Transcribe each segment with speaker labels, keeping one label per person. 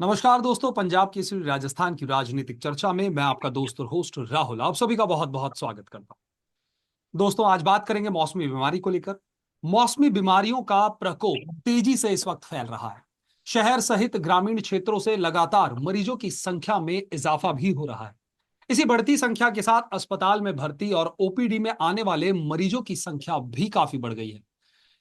Speaker 1: नमस्कार दोस्तों, पंजाब केसरी राजस्थान की राजनीतिक चर्चा में मैं आपका दोस्त और होस्ट राहुल आप सभी का बहुत बहुत स्वागत करता हूं। दोस्तों, आज बात करेंगे मौसमी बीमारी को लेकर। मौसमी बीमारियों का प्रकोप तेजी से इस वक्त फैल रहा है। शहर सहित ग्रामीण क्षेत्रों से लगातार मरीजों की संख्या में इजाफा भी हो रहा है। इसी बढ़ती संख्या के साथ अस्पताल में भर्ती और ओपीडी में आने वाले मरीजों की संख्या भी काफी बढ़ गई है।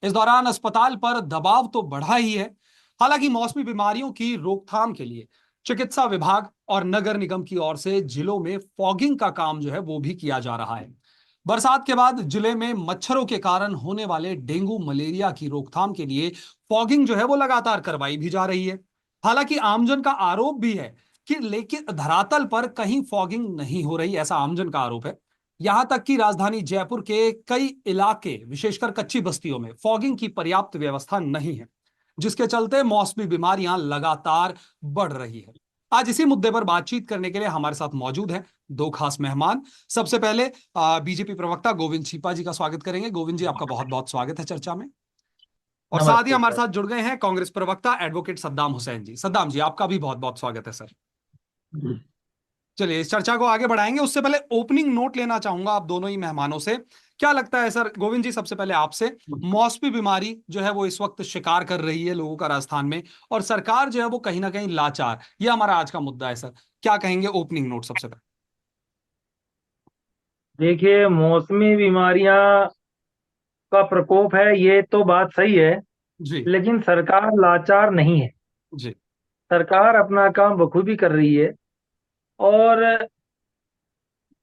Speaker 1: इस दौरान अस्पताल पर दबाव तो बढ़ा ही है। हालांकि मौसमी बीमारियों की रोकथाम के लिए चिकित्सा विभाग और नगर निगम की ओर से जिलों में फॉगिंग का काम जो है वो भी किया जा रहा है। बरसात के बाद जिले में मच्छरों के कारण होने वाले डेंगू मलेरिया की रोकथाम के लिए फॉगिंग जो है वो लगातार करवाई भी जा रही है। हालांकि आमजन का आरोप भी है कि लेकिन धरातल पर कहीं फॉगिंग नहीं हो रही, ऐसा आमजन का आरोप है। यहां तक कि राजधानी जयपुर के कई इलाके विशेषकर कच्ची बस्तियों में फॉगिंग की पर्याप्त व्यवस्था नहीं है, जिसके चलते मौसमी बीमारियां लगातार बढ़ रही है। आज इसी मुद्दे पर बातचीत करने के लिए हमारे साथ मौजूद हैं दो खास मेहमान। सबसे पहले बीजेपी प्रवक्ता गोविंद छिपा जी का स्वागत करेंगे। गोविंद जी, आपका बहुत बहुत स्वागत है चर्चा में। और साथ ही
Speaker 2: नमस्ते
Speaker 1: हमारे
Speaker 2: सर।
Speaker 1: साथ जुड़ गए हैं कांग्रेस प्रवक्ता एडवोकेट सद्दाम हुसैन जी। सद्दाम जी, आपका भी बहुत बहुत स्वागत है सर। चलिए, इस चर्चा को आगे बढ़ाएंगे। उससे पहले ओपनिंग नोट लेना चाहूंगा आप दोनों ही मेहमानों से। क्या लगता है सर, गोविंद जी सबसे पहले आपसे, मौसमी बीमारी जो है वो इस वक्त शिकार कर रही है लोगों का राजस्थान में, और सरकार जो है वो कहीं ना कहीं लाचार, ये हमारा आज का मुद्दा है सर। क्या कहेंगे? ओपनिंग नोट सबसे पहले।
Speaker 2: देखिए, मौसमी बीमारियां का प्रकोप है, ये तो बात सही है।
Speaker 1: जी।
Speaker 2: लेकिन सरकार लाचार नहीं है।
Speaker 1: जी।
Speaker 2: सरकार अपना काम बखूबी कर रही है। और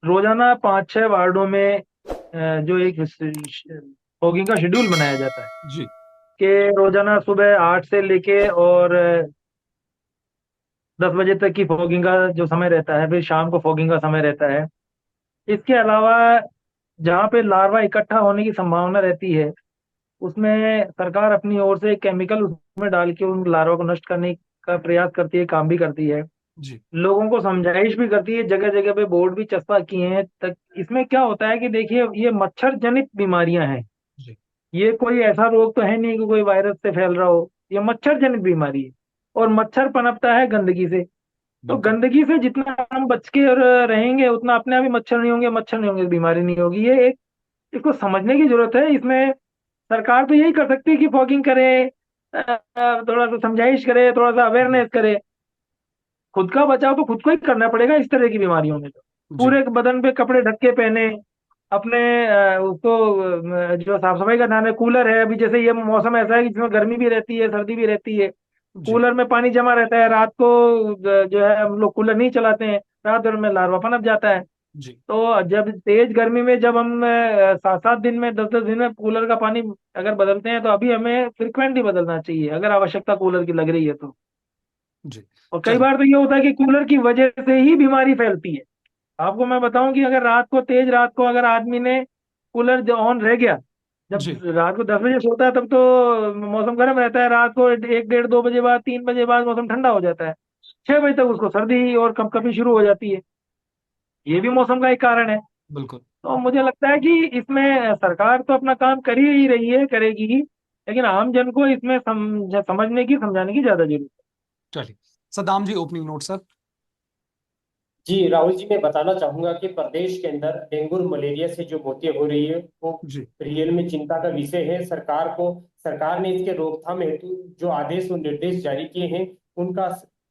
Speaker 2: रोजाना 5-6 वार्डों में जो एक फॉगिंग का शेड्यूल बनाया जाता है
Speaker 1: जी।
Speaker 2: कि रोजाना सुबह 8 से लेके और 10 बजे तक की फॉगिंग का जो समय रहता है, फिर शाम को फॉगिंग का समय रहता है। इसके अलावा जहाँ पे लार्वा इकट्ठा होने की संभावना रहती है, उसमें सरकार अपनी ओर से केमिकल उसमें डाल के उन लार्वा को नष्ट करने का प्रयास करती है, काम भी करती है।
Speaker 1: जी।
Speaker 2: लोगों को समझाइश भी करती है, जगह जगह पे बोर्ड भी चस्पा किए हैं तक। इसमें क्या होता है कि देखिए, ये मच्छर जनित बीमारियां हैं।
Speaker 1: जी।
Speaker 2: ये कोई ऐसा रोग तो है नहीं कि कोई वायरस से फैल रहा हो। ये मच्छर जनित बीमारी है। और मच्छर पनपता है गंदगी से। तो
Speaker 1: बिल्कुल।
Speaker 2: गंदगी से जितना हम बच के और रहेंगे, उतना अपने आप ही मच्छर नहीं होंगे, मच्छर नहीं होंगे, बीमारी नहीं होगी। ये एक, इसको समझने की जरूरत है। इसमें सरकार तो यही कर सकती है कि फॉगिंग करे, थोड़ा सा समझाइश करे, थोड़ा सा
Speaker 1: जी।
Speaker 2: अवेयरनेस करे। खुद का बचाव तो खुद को ही करना पड़ेगा इस तरह की बीमारियों में। तो
Speaker 1: जी।
Speaker 2: पूरे बदन पे कपड़े ढक के पहने अपने, उसको जो साफ सफाई का ध्यान है। कूलर है, अभी जैसे ये मौसम ऐसा है कि जिसमें गर्मी भी रहती है, सर्दी भी रहती है।
Speaker 1: जी।
Speaker 2: कूलर में पानी जमा रहता है रात को। जो है, हम लोग कूलर नहीं चलाते हैं, रात भर में लार्वा पनप जाता है।
Speaker 1: जी।
Speaker 2: तो जब तेज गर्मी में, जब हम 7-7 दिन में, 10-10 दिन में कूलर का पानी अगर बदलते हैं, तो अभी हमें फ्रिक्वेंटली बदलना चाहिए अगर आवश्यकता कूलर की लग रही है तो।
Speaker 1: जी।
Speaker 2: और कई
Speaker 1: चलिए।
Speaker 2: बार तो ये होता है कि कूलर की वजह से ही बीमारी फैलती है। आपको मैं बताऊं कि अगर रात को, तेज रात को, अगर आदमी ने कूलर जो ऑन रह गया, जब
Speaker 1: जी।
Speaker 2: रात को 10 बजे सोता है, तब तो मौसम गर्म रहता है। रात को 1, 1, 1, 2 बजे बाद, 3 बजे बाद मौसम ठंडा हो जाता है। 6 बजे तक उसको सर्दी और कंपकपी शुरू हो जाती है। ये भी मौसम का एक कारण है।
Speaker 1: बिल्कुल।
Speaker 2: तो मुझे लगता है कि इसमें सरकार तो अपना काम कर ही रही है, करेगी ही। लेकिन आम जन को इसमें समझने की, समझाने की ज्यादा जरूरत
Speaker 1: चलिए, सद्दाम जी, ओपनिंग नोट सर।
Speaker 3: जी राहुल जी, मैं बताना चाहूंगा कि प्रदेश के अंदर डेंगू और मलेरिया से जो मौतें हो रही है वो
Speaker 1: जी।
Speaker 3: रियल में चिंता का विषय है। सरकार ने इसके रोकथाम हेतु जो आदेश और निर्देश जारी किए हैं, उनका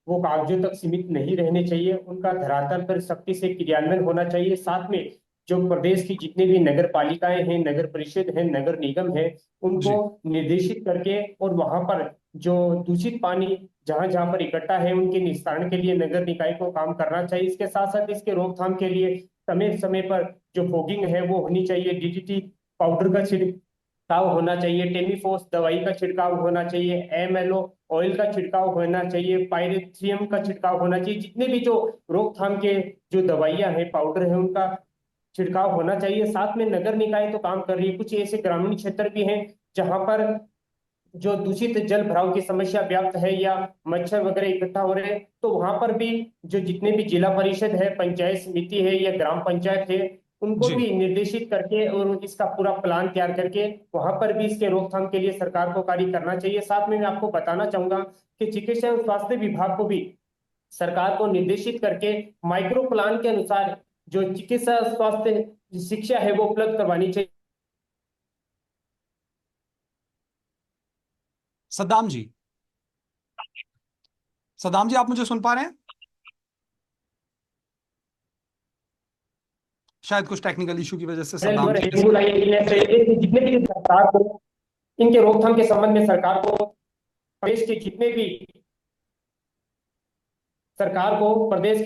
Speaker 3: वो कागजों तक सीमित नहीं रहने चाहिए, उनका धरातल पर सख्ती से क्रियान्वयन होना चाहिए। साथ में जो प्रदेश की जितने भी नगर पालिकाएं हैं, नगर परिषद है, नगर निगम है, उनको
Speaker 1: जी।
Speaker 3: निर्देशित करके और वहां पर जो दूषित पानी जहां जहां पर इकट्ठा है, उनके निस्तारण के लिए नगर निकाय को काम करना चाहिए। इसके साथ साथ इसके रोकथाम के लिए समय समय पर जो फॉगिंग है वो होनी चाहिए। डीडीटी पाउडर का छिड़काव होना चाहिए, टेमीफोस दवाई का छिड़काव होना चाहिए, एमएलओ ऑयल का छिड़काव होना चाहिए, पायरेथ्रियम का छिड़काव होना चाहिए। जितने भी जो रोकथाम के जो दवाइयां हैं, पाउडर है, उनका छिड़काव होना चाहिए। साथ में नगर निकाय तो काम कर रही है, कुछ ऐसे ग्रामीण क्षेत्र भी हैं जहां पर जो दूषित जल भराव की समस्या व्याप्त है या मच्छर वगैरह इकट्ठा हो रहे हैं, तो वहां पर भी जो जितने भी जिला परिषद है, पंचायत समिति है या ग्राम पंचायत है, उनको
Speaker 1: जी।
Speaker 3: भी निर्देशित करके और इसका पूरा प्लान तैयार करके वहां पर भी इसके रोकथाम के लिए सरकार को कार्य करना चाहिए। साथ में मैं आपको बताना चाहूंगा कि चिकित्सा एवं स्वास्थ्य विभाग को भी सरकार को निर्देशित करके माइक्रो प्लान के अनुसार जो चिकित्सा स्वास्थ्य शिक्षा है वो उपलब्ध करवानी चाहिए।
Speaker 1: सद्दाम जी, सद्दाम जी, आप मुझे सुन पा रहे हैं? शायद कुछ टेक्निकल इशू की वजह से सद्दाम जी
Speaker 3: जितने भी सरकार को इनके रोकथाम के संबंध में प्रदेश के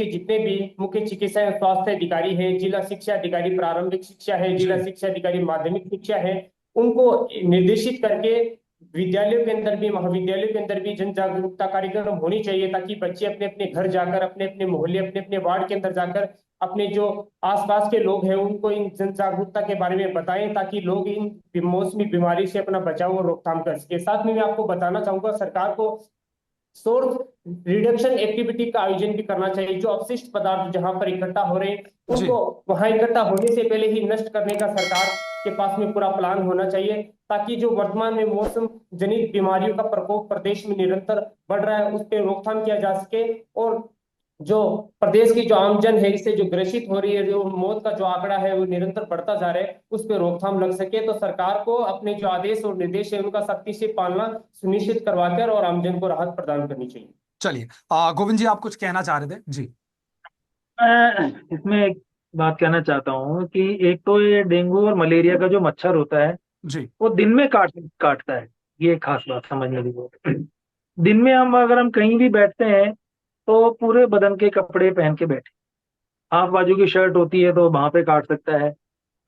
Speaker 3: जितने भी मुख्य चिकित्सा एवं स्वास्थ्य अधिकारी हैं, जिला शिक्षा अधिकारी प्रारंभिक शिक्षा है, जिला शिक्षा अधिकारी माध्यमिक शिक्षा है, उनको निर्देशित करके विद्यालयों के अंदर भी महाविद्यालयों के अंदर भी जन जागरूकता कार्यक्रम होनी चाहिए, ताकि बच्चे अपने अपने घर जाकर, अपने अपने मोहल्ले, अपने अपने वार्ड के अंदर जाकर अपने जो आसपास के लोग हैं उनको इन जन जागरूकता के बारे में बताएं, ताकि लोग इन मौसमी बीमारी से अपना बचाव और रोकथाम कर सके। साथ में मैं आपको बताना चाहूंगा, सरकार को सोर्स रिडक्शन एक्टिविटी का आयोजन भी करना चाहिए। जो अपशिष्ट पदार्थ जहां पर इकट्ठा हो रहे हैं उनको वहां इकट्ठा होने से पहले ही नष्ट करने का सरकार के पास में पूरा प्लान होना चाहिए, ताकि जो वर्तमान में मौसम जनित बीमारियों का प्रकोप प्रदेश में निरंतर बढ़ रहा है उस पर रोकथाम किया जा सके, और जो प्रदेश की जो आमजन है इससे जो ग्रसित हो रही है, जो मौत का जो आंकड़ा है वो निरंतर बढ़ता जा रहा है, उस पर रोकथाम लग सके। तो सरकार को अपने जो आदेश और निर्देश है उनका सख्ती से पालना सुनिश्चित करवाकर और आमजन को राहत प्रदान करनी चाहिए।
Speaker 1: चलिए, गोविंद जी, आप कुछ कहना चाह रहे थे जी?
Speaker 2: मैं इसमें एक बात कहना चाहता हूँ कि एक तो ये डेंगू और मलेरिया का जो मच्छर होता है
Speaker 1: जी
Speaker 2: वो दिन में काटता है। ये एक खास बात समझने की जरूरत है। दिन में अगर हम कहीं भी बैठते हैं तो पूरे बदन के कपड़े पहन के बैठे, हाफ बाजू की शर्ट होती है तो वहां पे काट सकता है।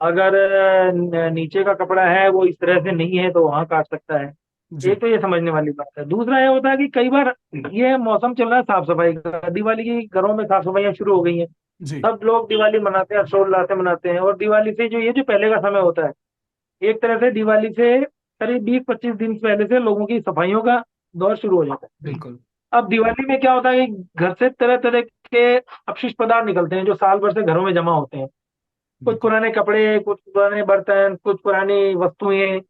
Speaker 2: अगर नीचे का कपड़ा है वो इस तरह से नहीं है तो वहां काट सकता है।
Speaker 1: जी
Speaker 2: एक तो ये समझने वाली बात है। दूसरा ये होता है कि कई बार ये मौसम चल रहा है साफ सफाई का, दिवाली की घरों में साफ सफाइयां शुरू हो गई हैं,
Speaker 1: जी
Speaker 2: सब लोग दिवाली मनाते हैं, हर्षोल्लास से मनाते हैं। और दिवाली से जो पहले का समय होता है, एक तरह से दिवाली से करीब 20-25 दिन पहले से लोगों की सफाइयों का दौर शुरू हो जाता है।
Speaker 1: बिल्कुल
Speaker 2: अब दिवाली में क्या होता है कि घर से तरह तरह के अपशिष्ट पदार्थ निकलते हैं जो साल भर से घरों में जमा होते हैं। कुछ
Speaker 1: बिल्कुल
Speaker 2: पुराने कपड़े, कुछ पुराने बर्तन, कुछ पुरानी वस्तुएं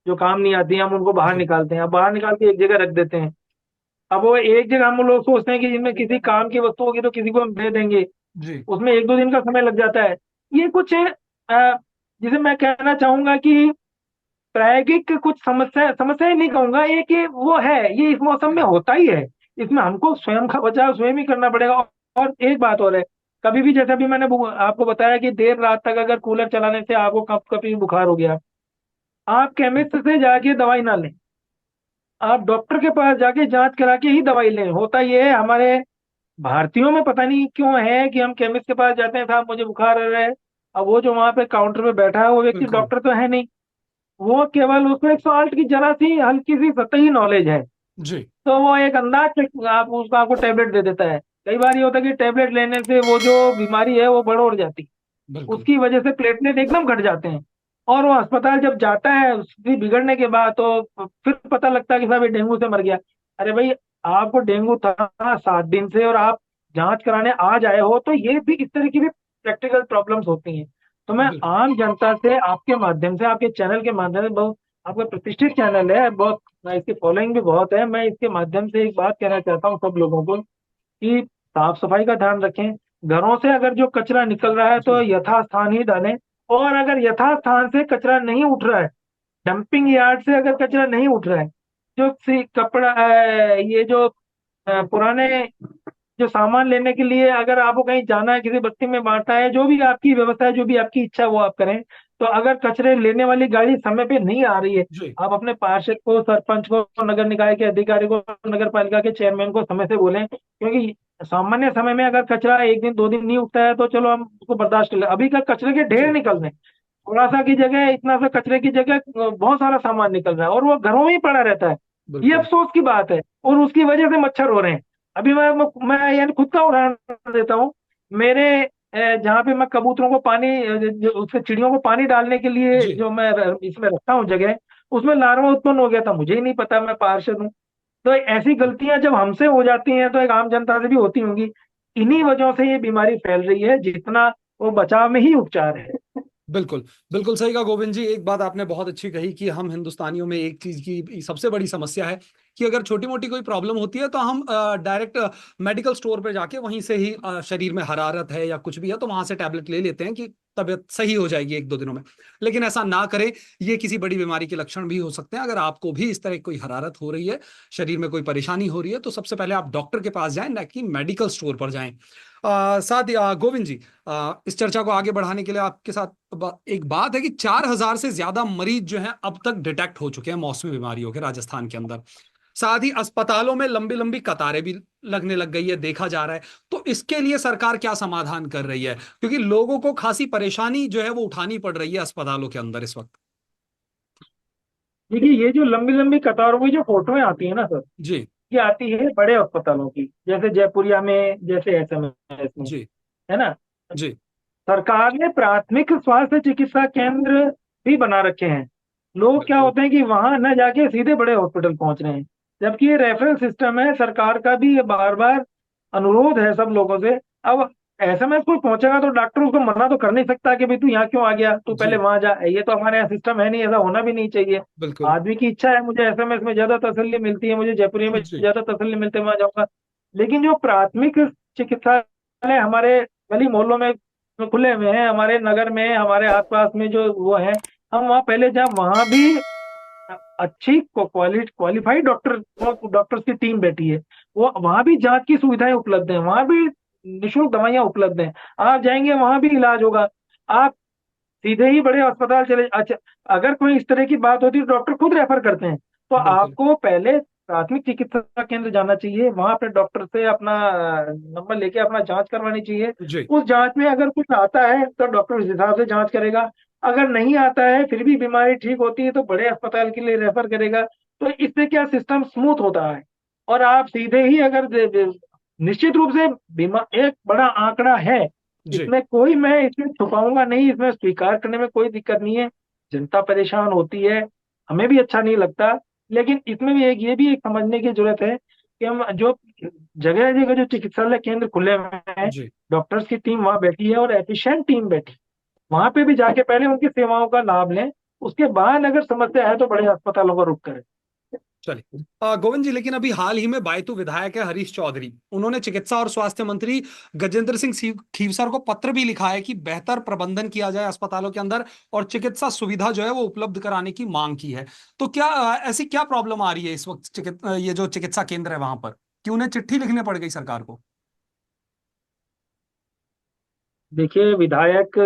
Speaker 2: जो काम नहीं आती हैं, हम उनको बाहर
Speaker 1: जी
Speaker 2: निकालते हैं। अब बाहर निकाल के एक जगह रख देते हैं। अब वो एक जगह हम लोग सोचते हैं कि जिनमें किसी काम की वस्तु होगी तो किसी को हम दे देंगे,
Speaker 1: जी
Speaker 2: उसमें 1-2 दिन का समय लग जाता है। ये कुछ जिसे मैं कहना चाहूंगा कि प्रायोगिक कुछ समस्या ही नहीं कहूंगा, ये कि वो है, ये इस मौसम में होता ही है। इसमें हमको स्वयं का बचाव स्वयं ही करना पड़ेगा। और एक बात और है, कभी भी जैसा भी मैंने आपको बताया कि देर रात तक अगर कूलर चलाने से आपको कभी बुखार हो गया, आप केमिस्ट से जाके दवाई ना लें, आप डॉक्टर के पास जाके जांच करा के ही दवाई लें। होता ये है हमारे भारतीयों में, पता नहीं क्यों है कि हम केमिस्ट के पास जाते हैं, साहब मुझे बुखार आ रहा है। अब वो जो वहां पे काउंटर पे बैठा है वो व्यक्ति
Speaker 1: बिल्कुल
Speaker 2: डॉक्टर तो है नहीं, वो केवल उसको एक सॉल्ट की जरा सी हल्की सी सतही नॉलेज है,
Speaker 1: जी
Speaker 2: तो वो एक अंदाज से आपको टैबलेट दे देता है। कई बार ये होता है कि टैबलेट लेने से वो जो बीमारी है वो बढ़ जाती,
Speaker 1: बिल्कुल
Speaker 2: उसकी वजह से प्लेटलेट एकदम घट जाते हैं। और वो अस्पताल जब जाता है उसकी बिगड़ने के बाद तो फिर पता लगता है कि साहब ये डेंगू से मर गया। अरे भाई, आपको डेंगू था 7 दिन से और आप जांच कराने आज आए हो, तो ये भी इस तरह की भी प्रैक्टिकल प्रॉब्लम्स होती हैं। तो मैं
Speaker 1: बिल्कुल
Speaker 2: आम जनता से आपके माध्यम से, आपके चैनल के माध्यम से, बहुत आपका प्रतिष्ठित चैनल है, बहुत इसकी फॉलोइंग भी बहुत है, मैं इसके माध्यम से एक बात कहना चाहता हूँ सब लोगों को कि साफ सफाई का ध्यान रखें। घरों से अगर जो कचरा निकल रहा है तो
Speaker 1: जी
Speaker 2: यथास्थान ही डालें। और अगर यथास्थान से कचरा नहीं उठ रहा है, डंपिंग यार्ड से अगर कचरा नहीं उठ रहा है, जो कपड़ा ये जो पुराने जो सामान लेने के लिए अगर आपको कहीं जाना है, किसी बस्ती में बांटना है, जो भी आपकी व्यवस्था है, जो भी आपकी इच्छा है वो आप करें। तो अगर कचरे लेने वाली गाड़ी समय पे नहीं आ रही है,
Speaker 1: जी
Speaker 2: आप अपने पार्षद को, सरपंच को, नगर निकाय के अधिकारी को, नगर पालिका के चेयरमैन को समय से बोलें। क्योंकि सामान्य समय में अगर कचरा 1 दिन 2 दिन नहीं उठता है तो चलो हम उसको बर्दाश्त कर ले, अभी का कचरे के ढेर
Speaker 1: जी
Speaker 2: निकल रहे हैं। थोड़ा सा की जगह, इतना सा कचरे की जगह बहुत सारा सामान निकल रहा है और वो घरों में ही पड़ा रहता है। ये
Speaker 1: बिल्कुल
Speaker 2: अफसोस की बात है और उसकी वजह से मच्छर हो रहे हैं। अभी मैं यानी खुद का उदाहरण देता हूँ। मेरे जहाँ पे मैं कबूतरों को पानी, उसके चिड़ियों को पानी डालने के लिए
Speaker 1: जी
Speaker 2: जो मैं इसमें रखता हूँ जगह, उसमें लार्वा उत्पन्न हो गया था, मुझे ही नहीं पता, मैं पार्षद हूँ। तो ऐसी गलतियां जब हमसे हो जाती हैं तो एक आम जनता से भी होती होंगी। इन्हीं वजहों से ये बीमारी फैल रही है, जितना वो बचाव में ही उपचार है।
Speaker 1: बिल्कुल बिल्कुल सही कहा गोविंद जी। एक बात आपने बहुत अच्छी कही कि हम हिंदुस्तानियों में एक चीज की सबसे बड़ी समस्या है कि अगर छोटी मोटी कोई प्रॉब्लम होती है तो हम डायरेक्ट मेडिकल स्टोर पे जाके वहीं से ही शरीर में हरारत है या कुछ भी है तो वहां से टैबलेट ले लेते हैं कि तबीयत सही हो जाएगी एक दो दिनों में। लेकिन ऐसा ना करें, ये किसी बड़ी बीमारी के लक्षण भी हो सकते हैं। अगर आपको भी इस तरह की कोई हरारत हो रही है, शरीर में कोई परेशानी हो रही है, तो सबसे पहले आप डॉक्टर के पास जाएं, ना कि मेडिकल स्टोर पर जाएं। साथ ही गोविंद जी, इस चर्चा को आगे बढ़ाने के लिए आपके साथ एक बात है कि 4,000 से ज्यादा मरीज जो हैं अब तक डिटेक्ट हो चुके हैं मौसमी बीमारियों के राजस्थान के अंदर। साथ ही अस्पतालों में लंबी लंबी कतारें भी लगने लग गई है, देखा जा रहा है। तो इसके लिए सरकार क्या समाधान कर रही है, क्योंकि लोगों को खासी परेशानी जो है वो उठानी पड़ रही है अस्पतालों के अंदर इस वक्त।
Speaker 2: देखिए, ये जो लंबी लंबी कतारों की जो फोटोएं आती है ना सर,
Speaker 1: जी
Speaker 2: ये आती है बड़े अस्पतालों की, जैसे जयपुरिया में, जैसे एसएमएस में,
Speaker 1: जी
Speaker 2: है ना।
Speaker 1: जी
Speaker 2: सरकार ने प्राथमिक स्वास्थ्य चिकित्सा केंद्र भी बना रखे हैं। लोग क्या
Speaker 1: बिल्कुल
Speaker 2: होते हैं कि वहां न जाके सीधे बड़े हॉस्पिटल पहुंच रहे हैं, जबकि ये रेफरल सिस्टम है। सरकार का भी ये बार बार अनुरोध है सब लोगों से। अब एसएमएस कोई पहुंचेगा तो डॉक्टर उसको मना तो कर नहीं सकता कि भाई तू यहाँ क्यों आ गया, तू पहले
Speaker 1: जी
Speaker 2: वहां जा। ये तो हमारे यहाँ सिस्टम है नहीं, ऐसा होना भी नहीं चाहिए।
Speaker 1: बिल्कुल
Speaker 2: आदमी की इच्छा है, मुझे एसएमएस में ज्यादा तसल्ली मिलती है, मुझे जयपुरी में
Speaker 1: जी
Speaker 2: ज्यादा तसल्ली मिलती है, वहां जाऊंगा। लेकिन जो प्राथमिक चिकित्सालय हमारे गली मोहल्लों में खुले हुए हैं, हमारे नगर में, हमारे आसपास में जो वो है, हम वहाँ पहले जब वहाँ भी अच्छी क्वालिफाइड डॉक्टर्स की टीम बैठी है। वो वहाँ भी जांच की सुविधाएं उपलब्ध हैं, वहाँ भी निःशुल्क दवाइयाँ उपलब्ध हैं। आप जाएंगे वहाँ भी इलाज होगा। आप सीधे ही बड़े अस्पताल चले, अच्छा, अगर कोई इस तरह की बात होती है तो डॉक्टर खुद रेफर करते हैं। तो
Speaker 1: बिल्कुल
Speaker 2: आपको पहले प्राथमिक चिकित्सा केंद्र जाना चाहिए, वहां अपने डॉक्टर से अपना नंबर लेके अपना जांच करवानी चाहिए।
Speaker 1: जी
Speaker 2: उस जांच में अगर कुछ आता है तो डॉक्टर उस हिसाब से जांच करेगा। अगर नहीं आता है, फिर भी बीमारी ठीक होती है, तो बड़े अस्पताल के लिए रेफर करेगा। तो इससे क्या सिस्टम स्मूथ होता है। और आप सीधे ही अगर निश्चित रूप से बीमा एक बड़ा आंकड़ा है,
Speaker 1: जी
Speaker 2: इसमें कोई, मैं इसमें छुपाऊंगा नहीं, इसमें स्वीकार करने में कोई दिक्कत नहीं है। जनता परेशान होती है, हमें भी अच्छा नहीं लगता। लेकिन इसमें भी एक, ये भी एक समझने की जरूरत है कि हम जो जगह जगह जो चिकित्सालय केंद्र खुले हुए हैं,
Speaker 1: जी
Speaker 2: डॉक्टर्स की टीम वहां बैठी है और एफिशिएंट टीम बैठी, वहां पे भी जाके पहले उनकी सेवाओं का लाभ लें। उसके बाद अगर समस्या है तो बड़े अस्पतालों का रुख करें।
Speaker 1: चलिए गोविंद जी, लेकिन अभी हाल ही में बायतू विधायक है हरीश चौधरी, उन्होंने चिकित्सा और स्वास्थ्य मंत्री गजेंद्र सिंह खीवसर को पत्र भी लिखा है कि बेहतर प्रबंधन किया जाए अस्पतालों के अंदर और चिकित्सा सुविधा जो है वो उपलब्ध कराने की मांग की है। तो क्या ऐसी क्या प्रॉब्लम आ रही है इस वक्त ये जो चिकित्सा केंद्र है वहां पर, कि उन्हें चिट्ठी लिखने पड़ गई सरकार को?
Speaker 2: देखिए, विधायक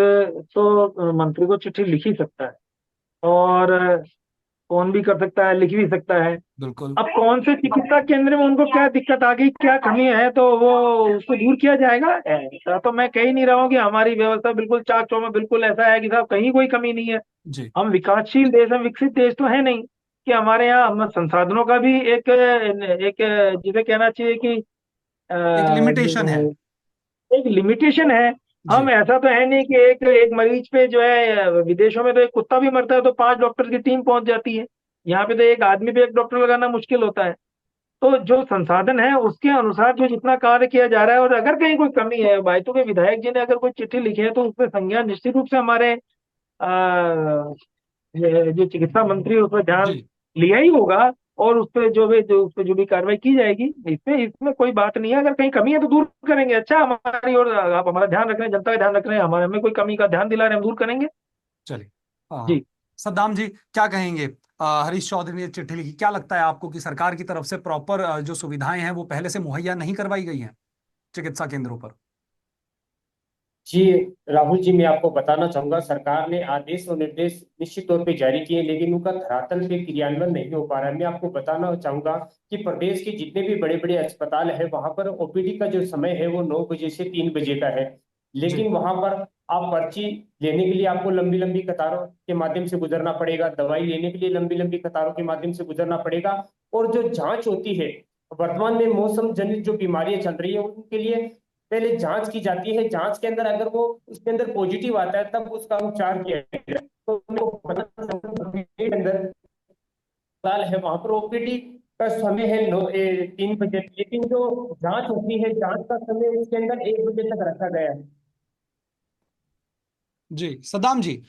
Speaker 2: तो मंत्री को चिट्ठी लिख ही सकता है, और फोन भी कर सकता है, लिख भी सकता है।
Speaker 1: बिल्कुल
Speaker 2: अब कौन से चिकित्सा केंद्र में उनको क्या दिक्कत आ गई, क्या कमी है, तो वो उसको दूर किया जाएगा। ऐसा तो मैं कह ही नहीं रहा हूँ कि हमारी व्यवस्था बिल्कुल चाक चौबंद बिल्कुल ऐसा है कि साहब कहीं कोई कमी नहीं है।
Speaker 1: जी,
Speaker 2: हम विकासशील देश, हम विकसित देश तो है नहीं कि हमारे यहाँ हम संसाधनों का भी एक जिसे कहना चाहिए कि
Speaker 1: एक लिमिटेशन है।
Speaker 2: एक लिमिटेशन है। हम
Speaker 1: जी
Speaker 2: ऐसा तो है नहीं कि एक एक मरीज पे जो है, विदेशों में तो एक कुत्ता भी मरता है तो 5 डॉक्टर की टीम पहुंच जाती है। यहाँ पे तो एक आदमी पे एक डॉक्टर लगाना मुश्किल होता है। तो जो संसाधन है उसके अनुसार जो जितना कार्य किया जा रहा है, और अगर कहीं कोई कमी है, बायतू के विधायक जी ने अगर कोई चिट्ठी लिखी है तो उस पर संज्ञान निश्चित रूप से हमारे ये जो चिकित्सा मंत्री है, उस पर ध्यान
Speaker 1: जी
Speaker 2: लिया ही होगा। और उस पर जो भी कार्रवाई की जाएगी, इसमें कोई बात नहीं है। अगर कहीं कमी है तो दूर करेंगे। अच्छा, हमारी और आप हमारा ध्यान रख रहे हैं, जनता का ध्यान रख रहे हैं, हमारे हमें कोई कमी का ध्यान दिला रहे हैं, हम दूर करेंगे।
Speaker 1: चलिए। हाँ,
Speaker 2: जी।
Speaker 1: सद्दाम जी क्या कहेंगे? हरीश चौधरी ने चिट्ठी लिखी, क्या लगता है आपको कि सरकार की तरफ से प्रॉपर जो सुविधाएं हैं वो पहले से मुहैया नहीं करवाई गई हैं चिकित्सा केंद्रों पर?
Speaker 3: जी राहुल जी, मैं आपको बताना चाहूंगा, सरकार ने आदेश और निर्देश निश्चित तौर पे जारी किए, लेकिन उनका धरातल पे क्रियान्वयन नहीं हो पा रहा है। मैं आपको बताना चाहूंगा कि प्रदेश के जितने भी बड़े बड़े अस्पताल है, वहां पर ओपीडी का जो समय है वो 9 बजे से 3 बजे का है।
Speaker 1: जी
Speaker 3: लेकिन वहां पर आप पर्ची लेने के लिए आपको लंबी लंबी कतारों के माध्यम से गुजरना पड़ेगा, दवाई लेने के लिए लंबी लंबी कतारों के माध्यम से गुजरना पड़ेगा। और जो जांच होती है, वर्तमान में मौसम जनित जो बीमारियां चल रही है उनके लिए पहले जांच की जाती है। जांच के अंदर अगर वो उसके अंदर पॉजिटिव आता है तब उसका उपचार किया जाएगा। तो मेरे को के अंदर अस्पताल है, वहां पर ओपीडी का समय है 3 बजे, लेकिन जो जांच होती है, जांच का समय उसके अंदर 1 बजे तक रखा गया है।
Speaker 1: जी, सद्दाम जी,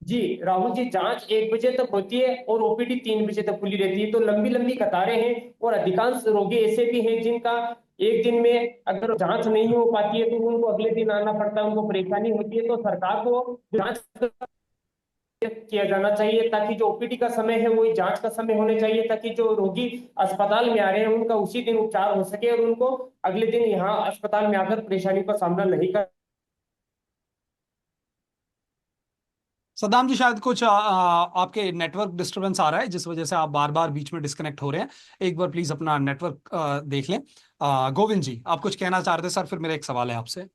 Speaker 3: जी राहुल जी, जांच 1 बजे तक होती है और ओपीडी 3 बजे तक खुली रहती है, तो लंबी लंबी कतारें हैं। और अधिकांश रोगी ऐसे भी हैं जिनका एक दिन में अगर जांच नहीं हो पाती है तो उनको अगले दिन आना पड़ता है, उनको परेशानी होती है। तो सरकार को जांच किया जाना चाहिए, ताकि जो ओपीडी का समय है वो जांच का समय होना चाहिए, ताकि जो रोगी अस्पताल में आ रहे हैं उनका उसी दिन उपचार हो सके और उनको अगले दिन यहाँ अस्पताल में आकर परेशानी का सामना नहीं कर।
Speaker 1: सद्दाम जी, शायद कुछ आपके नेटवर्क डिस्टरबेंस आ रहा है जिस वजह से आप बार बार बीच में डिस्कनेक्ट हो रहे हैं। एक बार प्लीज अपना नेटवर्क देख लें। गोविंद जी, आप कुछ कहना चाह रहे थे सर, फिर मेरा एक सवाल है आपसे।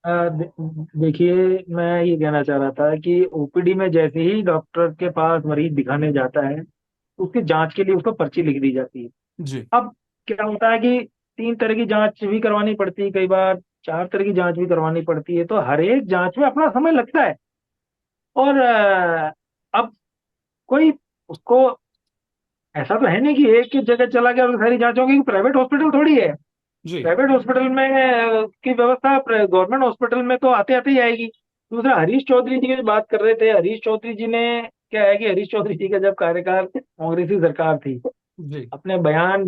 Speaker 2: देखिए, मैं ये कहना चाह रहा था कि ओपीडी में जैसे ही डॉक्टर के पास मरीज दिखाने जाता है, उसकी जांच के लिए उसको पर्ची लिख दी जाती है।
Speaker 1: जी
Speaker 2: अब क्या होता है कि 3 तरह की जांच भी करवानी पड़ती है, कई बार 4 तरह की जांच भी करवानी पड़ती है, तो हर एक जांच में अपना समय लगता है। और अब कोई उसको ऐसा तो है नहीं कि एक ही जगह चला गया और सारी जांच होगी, प्राइवेट हॉस्पिटल थोड़ी है।
Speaker 1: जी
Speaker 2: प्राइवेट हॉस्पिटल में की व्यवस्था गवर्नमेंट हॉस्पिटल में तो आते आते ही आएगी। दूसरा, हरीश चौधरी जी की जो बात कर रहे थे, हरीश चौधरी जी ने, क्या है कि हरीश चौधरी जी का जब कार्यकाल कांग्रेसी सरकार थी,
Speaker 1: जी
Speaker 2: अपने बयान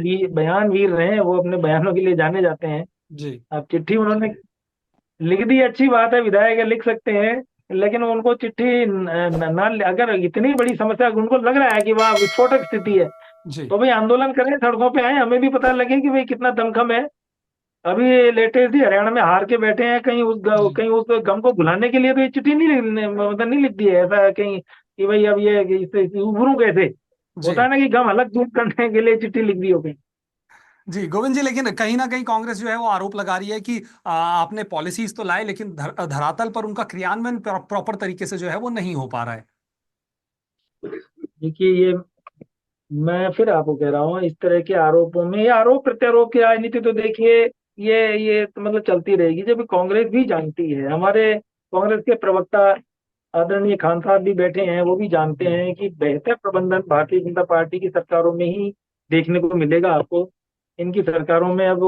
Speaker 2: वीर रहे, वो अपने बयानों के लिए जाने जाते हैं।
Speaker 1: जी
Speaker 2: अब चिट्ठी उन्होंने लिख दी, अच्छी बात है, विधायक है, लिख सकते हैं। लेकिन उनको चिट्ठी अगर इतनी बड़ी समस्या उनको लग रहा है कि वहाँ विस्फोटक स्थिति है,
Speaker 1: जी
Speaker 2: तो भाई आंदोलन करें, सड़कों पे आए, हमें भी पता लगे कि भाई कितना दमखम है। अभी लेटेस्ट ही हरियाणा में हार के बैठे हैं,
Speaker 1: जी
Speaker 2: कहीं उस गम को भुलाने के लिए तो ये चिट्ठी मतलब नहीं लिख दी है ऐसा कहीं कि भाई अब ये इससे उभरूं कैसे। होता
Speaker 1: जी
Speaker 2: है ना कि गम अलग दूर करने के लिए चिट्ठी लिख दी हो कहीं।
Speaker 1: जी गोविंद जी, लेकिन कहीं ना कहीं कांग्रेस जो है वो आरोप लगा रही है कि आपने पॉलिसीज तो लाए, लेकिन धरातल पर उनका क्रियान्वयन प्रॉपर तरीके से जो है वो नहीं हो पा रहा है।
Speaker 2: देखिए, ये मैं फिर आपको कह रहा हूँ, इस तरह के आरोपों में, ये आरोप प्रत्यारोप की राजनीति तो देखिए, ये तो मतलब चलती रहेगी। जब कांग्रेस भी जानती है, हमारे कांग्रेस के प्रवक्ता आदरणीय खान साहब भी बैठे हैं, वो भी जानते
Speaker 1: जी
Speaker 2: हैं कि बेहतर प्रबंधन भारतीय जनता पार्टी की सरकारों में ही देखने को मिलेगा आपको। इनकी सरकारों में अब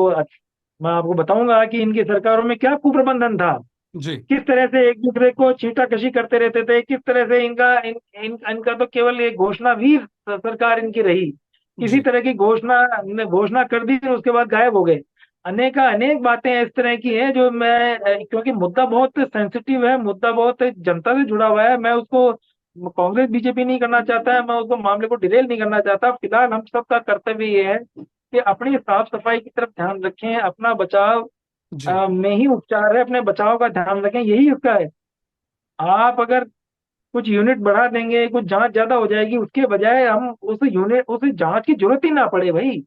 Speaker 2: मैं आपको बताऊंगा कि इनकी सरकारों में क्या कुप्रबंधन था,
Speaker 1: जी
Speaker 2: किस तरह से एक दूसरे को छींटाकशी करते रहते थे, किस तरह से इनका तो केवल एक घोषणावीर सरकार इनकी रही। किसी
Speaker 1: जी
Speaker 2: तरह की घोषणा कर दी और उसके बाद गायब हो गए। अनेक बातें इस तरह की हैं जो मैं क्योंकि मुद्दा बहुत सेंसिटिव है, मुद्दा बहुत जनता से जुड़ा हुआ है, मैं उसको कांग्रेस बीजेपी नहीं करना चाहता है, मैं उसको मामले को डिरेल नहीं करना चाहता। फिलहाल हम सबका कर्तव्य ये है कि अपनी साफ सफाई की तरफ ध्यान रखें, अपना बचाव
Speaker 1: जी
Speaker 2: में ही उपचार है, अपने बचाव का ध्यान रखें, यही उसका है। आप अगर कुछ यूनिट बढ़ा देंगे, कुछ जांच ज्यादा हो जाएगी, उसके बजाय हम उस जांच की जरूरत ही ना पड़े भाई,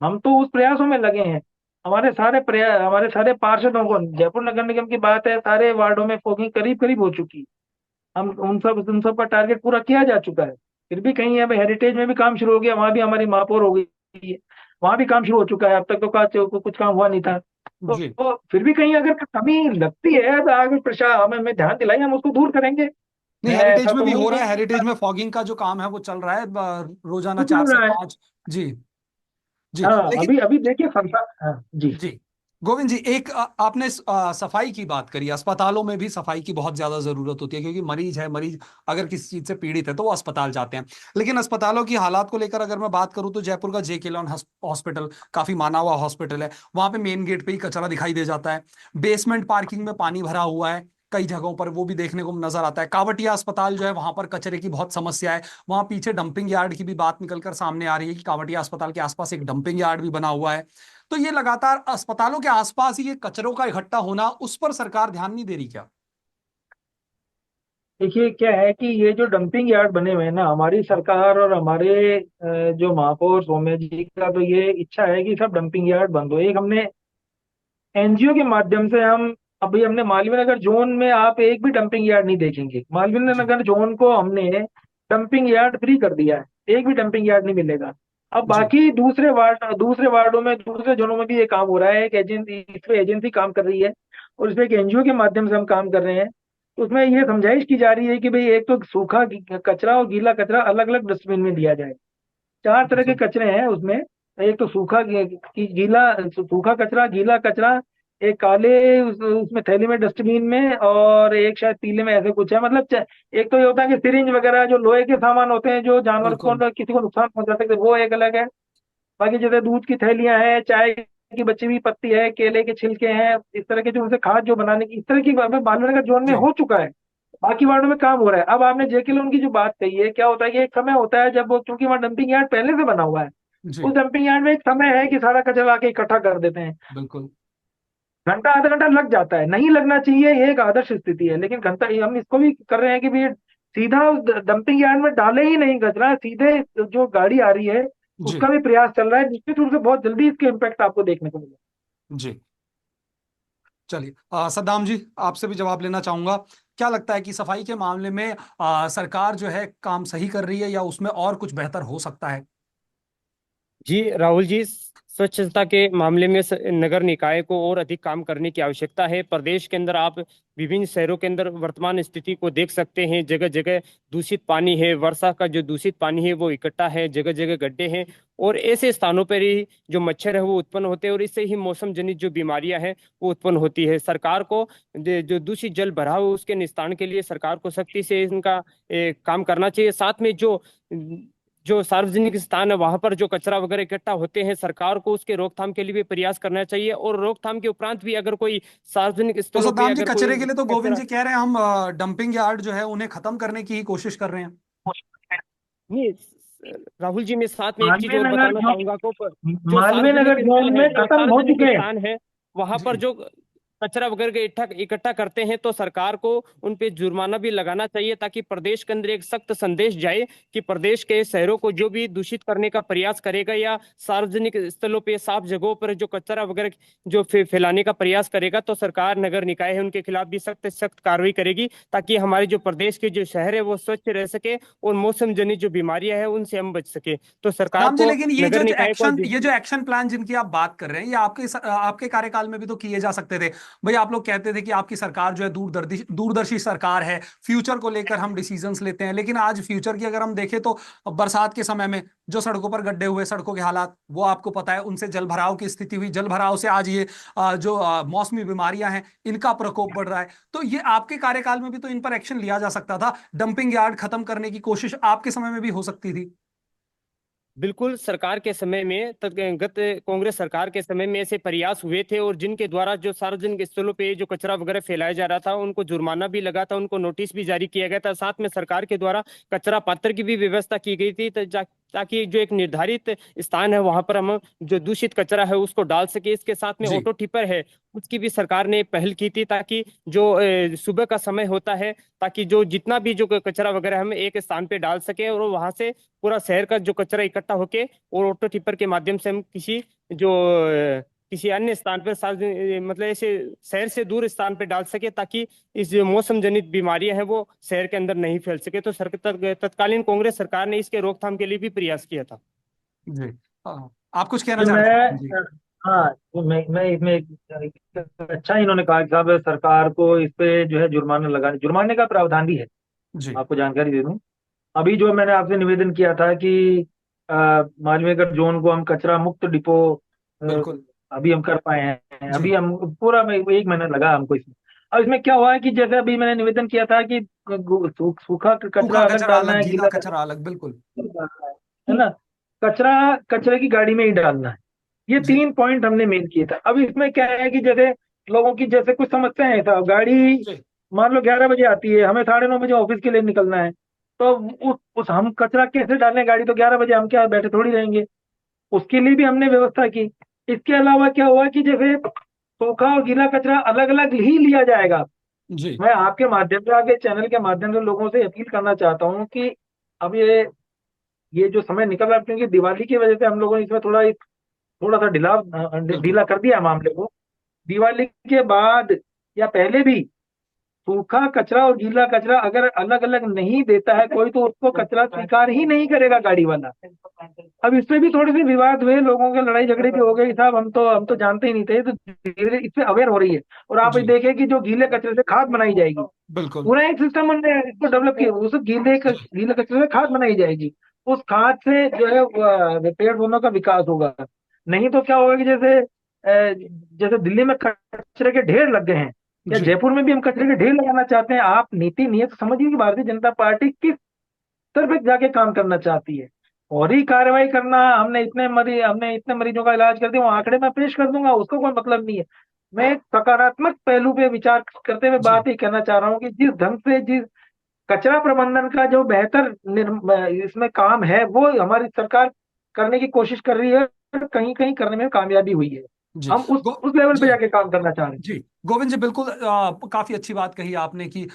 Speaker 2: हम तो उस प्रयासों में लगे हैं। हमारे सारे पार्षदों को, जयपुर नगर निगम की बात है, सारे वार्डों में फॉगिंग करीब करीब हो चुकी। हम उन सब का टारगेट पूरा किया जा चुका है। फिर भी कहीं अब हेरिटेज में भी काम शुरू हो गया, वहां भी हमारी महापौर हो गई है, वहां भी काम शुरू हो चुका है। अब तक तो कुछ काम हुआ नहीं था।
Speaker 1: जी
Speaker 2: तो फिर भी कहीं अगर कमी लगती है तो आगे प्रशा हमें ध्यान दिलाई, हम उसको दूर करेंगे।
Speaker 1: नहीं,
Speaker 2: मैं
Speaker 1: हेरिटेज
Speaker 2: ऐसा
Speaker 1: में
Speaker 2: तो
Speaker 1: भी
Speaker 2: हूँ
Speaker 1: हो रहा
Speaker 2: नहीं
Speaker 1: है,
Speaker 2: कि
Speaker 1: हेरिटेज में फॉगिंग का जो काम है वो चल रहा है रोजाना
Speaker 2: कुछ
Speaker 1: चार
Speaker 2: हो
Speaker 1: से
Speaker 2: रहा है।
Speaker 1: पांच जी जी
Speaker 2: हाँ,
Speaker 1: लेकिन
Speaker 2: अभी अभी देखिए हाँ जी।
Speaker 1: जी गोविंद जी, एक आपने सफाई की बात करी। अस्पतालों में भी सफाई की बहुत ज्यादा जरूरत होती है, क्योंकि मरीज है, मरीज अगर किसी चीज से पीड़ित है तो वो अस्पताल जाते हैं। लेकिन अस्पतालों की हालात को लेकर अगर मैं बात करूं तो जयपुर का जेके लॉन हॉस्पिटल काफी माना हुआ हॉस्पिटल है। वहां पे मेन गेट पे ही कचरा दिखाई दे जाता है। बेसमेंट पार्किंग में पानी भरा हुआ है कई जगहों पर, वो भी देखने को नजर आता है। कावटिया अस्पताल जो है वहां पर कचरे की बहुत समस्या है। वहां पीछे डंपिंग यार्ड की भी बात निकलकर सामने आ रही है कि कावटिया अस्पताल के आसपास एक डंपिंग यार्ड भी बना हुआ है। तो ये लगातार अस्पतालों के आसपास ही ये कचरों का इकट्ठा होना, उस पर सरकार ध्यान नहीं दे रही क्या?
Speaker 2: देखिए, क्या है कि ये जो डंपिंग यार्ड बने हुए हैं ना, हमारी सरकार और हमारे जो महापौर सौम्या जी का तो ये इच्छा है कि सब डंपिंग यार्ड बंद हो। एक हमने एनजीओ के माध्यम से हम अभी हमने मालवीय नगर जोन में आप एक भी डंपिंग यार्ड नहीं देखेंगे। मालवीय
Speaker 1: जी
Speaker 2: नगर जोन को हमने डंपिंग यार्ड फ्री कर दिया है, एक भी डंपिंग यार्ड नहीं मिलेगा। अब
Speaker 1: जी
Speaker 2: बाकी दूसरे वार्डों में, दूसरे जोनों में भी ये काम हो रहा है। एक एजेंसी, इस पे एजेंसी काम कर रही है और इस पे एक एनजीओ के माध्यम से हम काम कर रहे हैं। तो उसमें ये समझाइश की जा रही है कि भाई एक तो सूखा कचरा और गीला कचरा अलग अलग डस्टबिन में दिया जाए। 4 तरह के
Speaker 1: जी
Speaker 2: कचरे हैं उसमें। एक तो सूखा कचरा, गीला कचरा एक काले उसमें थैली में डस्टबिन में, और एक शायद पीले में, ऐसे कुछ है। मतलब एक तो ये होता है कि सिरिंज वगैरह जो लोहे के सामान होते हैं जो जानवर को
Speaker 1: बिल्कुल।
Speaker 2: किसी को नुकसान पहुंचा सकते हैं, वो एक अलग है। बाकी जैसे दूध की थैलियां हैं, चाय की बची हुई पत्ती है, केले के छिलके हैं, इस तरह के जो उनसे खाद जो बनाने की, इस तरह की बालनगर जोन में
Speaker 1: जी
Speaker 2: हो चुका है। बाकी वार्डों में काम हो रहा है। अब आपने जेके लोन की जो बात कही है, क्या होता है कि एक समय होता है जब वो, क्योंकि वहाँ डंपिंग यार्ड पहले से बना हुआ है,
Speaker 1: जी।
Speaker 2: उस डंपिंग यार्ड में एक समय है कि सारा कचरा आके इकट्ठा कर देते हैं।
Speaker 1: बिल्कुल।
Speaker 2: घंटा आधा घंटा लग जाता है, नहीं लगना चाहिए, ये एक आदर्श स्थिति है, लेकिन घंटा हम इसको भी कर रहे हैं कि भी सीधा उस डंपिंग यार्ड में डाले ही नहीं कचरा, सीधे जो गाड़ी आ रही है
Speaker 1: जी।
Speaker 2: उसका भी प्रयास चल रहा है, निश्चित रूप से बहुत जल्दी इसके इम्पैक्ट आपको देखने को मिलेगा।
Speaker 1: जी। चलिए, सद्दाम जी, आपसे भी जवाब लेना चाहूंगा। क्या लगता है कि सफाई के मामले में सरकार जो है काम सही कर रही है या उसमें और कुछ बेहतर हो सकता है?
Speaker 3: जी राहुल जी, स्वच्छता के मामले में नगर निकाय को और अधिक काम करने की आवश्यकता है। प्रदेश के अंदर आप विभिन्न शहरों के अंदर वर्तमान स्थिति को देख सकते हैं। जगह जगह दूषित पानी है, वर्षा का जो दूषित पानी है वो इकट्ठा है, जगह जगह गड्ढे हैं, और ऐसे स्थानों पर ही जो मच्छर है वो उत्पन्न होते हैं, और इससे ही मौसम जनित जो बीमारियां हैं वो उत्पन्न होती है। सरकार को जो दूषित जल भरा हुआ है उसके निस्तारण के लिए सरकार को सख्ती से इनका काम करना चाहिए। साथ में जो सार्वजनिक स्थान है वहां पर जो कचरा वगैरह इकट्ठा होते हैं, सरकार को उसके रोकथाम के लिए भी प्रयास करना चाहिए, और रोकथाम के उपरांत भी अगर कोई सार्वजनिक
Speaker 1: तो
Speaker 3: स्थलों पे
Speaker 1: सद्दाम जी,
Speaker 3: अगर
Speaker 1: कचरे
Speaker 3: कोई
Speaker 1: के लिए तो गोविंद
Speaker 3: कचरा
Speaker 1: जी कह रहे हैं हम डंपिंग यार्ड जो है उन्हें खत्म करने की ही कोशिश कर रहे हैं।
Speaker 3: नहीं, राहुल जी, मैं साथ में एक चीज
Speaker 2: मालवीय
Speaker 3: और
Speaker 2: नगर
Speaker 3: बताना
Speaker 2: जोन
Speaker 3: चाहूंगा को, जो
Speaker 2: मालवीय
Speaker 3: सार्वजनिक
Speaker 2: नगर
Speaker 3: स्थल
Speaker 2: जोन
Speaker 3: है,
Speaker 2: में
Speaker 3: जो
Speaker 2: खत्म हो
Speaker 3: सार्वजनिक
Speaker 2: चुके हैं।
Speaker 3: स्थान है वहां पर
Speaker 1: जी।
Speaker 3: जो कचरा वगैरह इकट्ठा इकट्ठा करते हैं, तो सरकार को उन पे जुर्माना भी लगाना चाहिए, ताकि प्रदेश के अंदर एक सख्त संदेश जाए कि प्रदेश के शहरों को जो भी दूषित करने का प्रयास करेगा या सार्वजनिक स्थलों पे, साफ जगहों पर जो कचरा वगैरह जो फैलाने का प्रयास करेगा, तो सरकार, नगर निकाय है, उनके खिलाफ भी सख्त सख्त कार्रवाई करेगी, ताकि हमारे जो प्रदेश के जो शहर है वो स्वच्छ रह सके और मौसम जनित जो बीमारियां हैं उनसे हम बच सके। तो सरकार
Speaker 1: राम जी,
Speaker 3: को,
Speaker 1: लेकिन
Speaker 3: नगर निकाय को।
Speaker 1: ये जो एक्शन प्लान जिनकी आप बात कर रहे हैं, ये आपके कार्यकाल में भी तो किए जा सकते थे। भाई, आप लोग कहते थे कि आपकी सरकार जो है दूरदर्शी सरकार है, फ्यूचर को लेकर हम डिसीजंस लेते हैं। लेकिन आज फ्यूचर की अगर हम देखें तो बरसात के समय में जो सड़कों पर गड्ढे हुए, सड़कों के हालात वो आपको पता है, उनसे जल भराव की स्थिति हुई, जल भराव से आज ये जो मौसमी बीमारियां हैं इनका प्रकोप बढ़ रहा है। तो ये आपके कार्यकाल में भी तो इन पर एक्शन लिया जा सकता था। डंपिंग यार्ड खत्म करने की कोशिश आपके समय में भी हो सकती थी।
Speaker 3: बिल्कुल, सरकार के समय में, गत कांग्रेस सरकार के समय में ऐसे प्रयास हुए थे, और जिनके द्वारा जो सार्वजनिक स्थलों पे जो कचरा वगैरह फैलाया जा रहा था उनको जुर्माना भी लगा था, उनको नोटिस भी जारी किया गया था। साथ में सरकार के द्वारा कचरा पात्र की भी व्यवस्था की गई थी, ताकि जो एक निर्धारित स्थान है वहां पर हम जो दूषित कचरा है उसको डाल सके। इसके साथ में
Speaker 1: जी।
Speaker 3: ऑटो टिपर है, उसकी भी सरकार ने पहल की थी, ताकि जो सुबह का समय होता है, ताकि जो जितना भी जो कचरा वगैरह हम एक स्थान पे डाल सके, और वहां से पूरा शहर का जो कचरा इकट्ठा होके और ऑटो टिपर के माध्यम से हम किसी अन्य स्थान पर, मतलब ऐसे शहर से दूर स्थान पे डाल सके, ताकि इस जो मौसम जनित बीमारियां हैं वो शहर के अंदर नहीं फैल सके। तो तत्कालीन कांग्रेस सरकार ने इसके रोकथाम के लिए भी प्रयास किया था।
Speaker 1: जी। आप कुछ कहना
Speaker 2: जो
Speaker 1: चाह रहे थे जी?
Speaker 2: हाँ, मैं इसमें अच्छा इन्होंने कहा कि साहब सरकार को इस पे जो है जुर्माने का प्रावधान भी है।
Speaker 1: जी।
Speaker 2: आपको जानकारी दे दूं, अभी जो मैंने आपसे निवेदन किया था कि मालवीय जोन को हम कचरा मुक्त डिपो अ,
Speaker 1: बिल्कुल।
Speaker 2: अभी हम कर पाए हैं।
Speaker 1: जी।
Speaker 2: अभी हम पूरा में 1 महीना लगा हमको इसमें। अब इसमें क्या हुआ है कि जैसे अभी मैंने निवेदन किया था कि सूखा
Speaker 1: सूखा
Speaker 2: कचरा अलग
Speaker 1: कचरा
Speaker 2: डालना
Speaker 1: अलग,
Speaker 2: है,
Speaker 1: गीला
Speaker 2: गीला
Speaker 1: कचरा अलग, बिल्कुल।
Speaker 2: कचरा डालना है ना। कचरा कचरे की गाड़ी में ही डालना है। ये
Speaker 1: जी।
Speaker 2: 3 पॉइंट हमने मेन किए थे। अब इसमें क्या है कि जैसे लोगों की जैसे कुछ समस्या है, साहब गाड़ी
Speaker 1: जी।
Speaker 2: मान लो 11 बजे आती है, हमें 9:30 बजे ऑफिस के लिए निकलना है, तो उस हम कचरा कैसे डालें? गाड़ी तो 11 बजे, हम क्या बैठे थोड़ी रहेंगे? उसके लिए भी हमने व्यवस्था की। इसके अलावा क्या हुआ कि जैसे सूखा और गीला कचरा अलग अलग ही लिया जाएगा।
Speaker 1: जी।
Speaker 2: मैं आपके माध्यम से, आपके चैनल के माध्यम से लोगों से अपील करना चाहता हूँ कि अब ये जो समय निकल रहा है, क्योंकि दिवाली की वजह से हम लोगों ने इसमें थोड़ा सा
Speaker 1: बिल्कुल।
Speaker 2: ढीला कर दिया मामले को। दिवाली के बाद या पहले भी सूखा कचरा और गीला कचरा अगर अलग अलग नहीं देता है कोई, तो उसको कचरा स्वीकार ही नहीं करेगा गाड़ी वाला। अब इसमें भी थोड़े से विवाद हुए, लोगों के लड़ाई झगड़े भी हो गए साहब, हम तो जानते ही नहीं थे। तो धीरे धीरे इससे अवेयर हो रही है। और आप
Speaker 1: जी।
Speaker 2: देखें कि जो गीले कचरे से खाद बनाई जाएगी,
Speaker 1: बिल्कुल।
Speaker 2: पूरा एक सिस्टम हमने इसको डेवलप किया। उस गीले कचरे से खाद बनाई जाएगी। उस खाद से जो है पेड़ पौधों का विकास होगा। नहीं तो क्या होगा कि जैसे जैसे दिल्ली में कचरे के ढेर लग गए हैं, या
Speaker 1: जी
Speaker 2: जयपुर में भी हम कचरे के ढेर लगाना चाहते हैं। आप नीति नियत समझिए कि भारतीय जनता पार्टी किस स्तर पे जाके काम करना चाहती है। और ही कार्रवाई करना, हमने इतने मरीजों का इलाज कर दिया, वो आंकड़े मैं पेश कर दूंगा, उसको कोई मतलब नहीं है। मैं एक सकारात्मक पहलू पे विचार करते हुए
Speaker 1: जी
Speaker 2: बात ही कहना चाह रहा हूँ कि जिस ढंग से जिस कचरा प्रबंधन का जो बेहतर इसमें काम है, वो हमारी सरकार करने की कोशिश कर रही है, और कहीं कहीं करने में कामयाबी हुई है।
Speaker 1: जी
Speaker 2: हम उस
Speaker 1: गो
Speaker 2: उस लेवल पे
Speaker 1: जी
Speaker 2: जाके काम करना चाह रहे हैं।
Speaker 1: जी गोविंद जी, बिल्कुल काफी अच्छी बात कही आपने कि